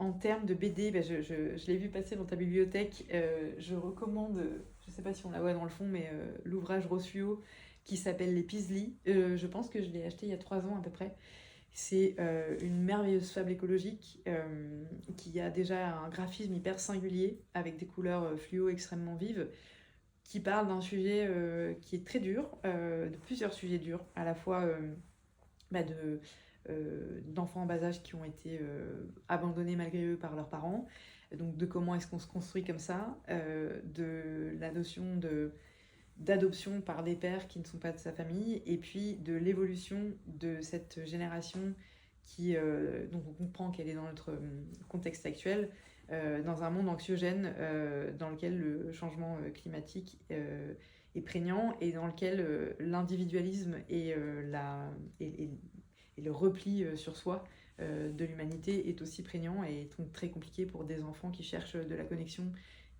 en termes de BD, je l'ai vu passer dans ta bibliothèque. Je recommande, je sais pas si on la voit dans le fond, mais l'ouvrage Rossio qui s'appelle Les Pisli. Je pense que je l'ai acheté il y a 3 ans à peu près. C'est une merveilleuse fable écologique qui a déjà un graphisme hyper singulier avec des couleurs fluo extrêmement vives, qui parle d'un sujet qui est très dur, de plusieurs sujets durs, à la fois d'enfants en bas âge qui ont été abandonnés malgré eux par leurs parents, donc de comment est-ce qu'on se construit comme ça, de la notion d'adoption par des pères qui ne sont pas de sa famille, et puis de l'évolution de cette génération dont on comprend qu'elle est dans notre contexte actuel, dans un monde anxiogène dans lequel le changement climatique est prégnant et dans lequel l'individualisme et le repli sur soi de l'humanité est aussi prégnant et donc très compliqué pour des enfants qui cherchent de la connexion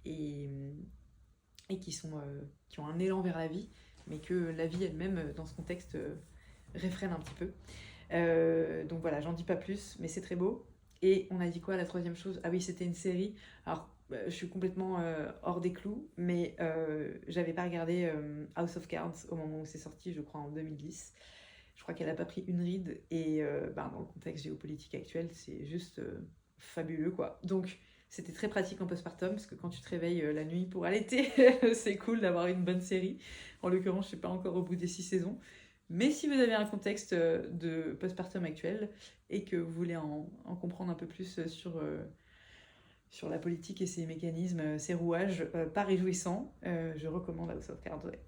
et, qui ont un élan vers la vie, mais que la vie elle-même, dans ce contexte, réfrène un petit peu. Donc voilà, j'en dis pas plus, mais c'est très beau. Et on a dit quoi la troisième chose? Ah oui, c'était une série. Alors, je suis complètement hors des clous, mais j'avais pas regardé House of Cards au moment où c'est sorti, je crois en 2010. Je crois qu'elle a pas pris une ride, et dans le contexte géopolitique actuel, c'est juste fabuleux, quoi. Donc, c'était très pratique en postpartum, parce que quand tu te réveilles la nuit pour allaiter, c'est cool d'avoir une bonne série. En l'occurrence, je suis pas encore au bout des 6 saisons. Mais si vous avez un contexte de postpartum actuel et que vous voulez en comprendre un peu plus sur la politique et ses mécanismes, ses rouages, pas réjouissants, je recommande House of Cards. Ouais.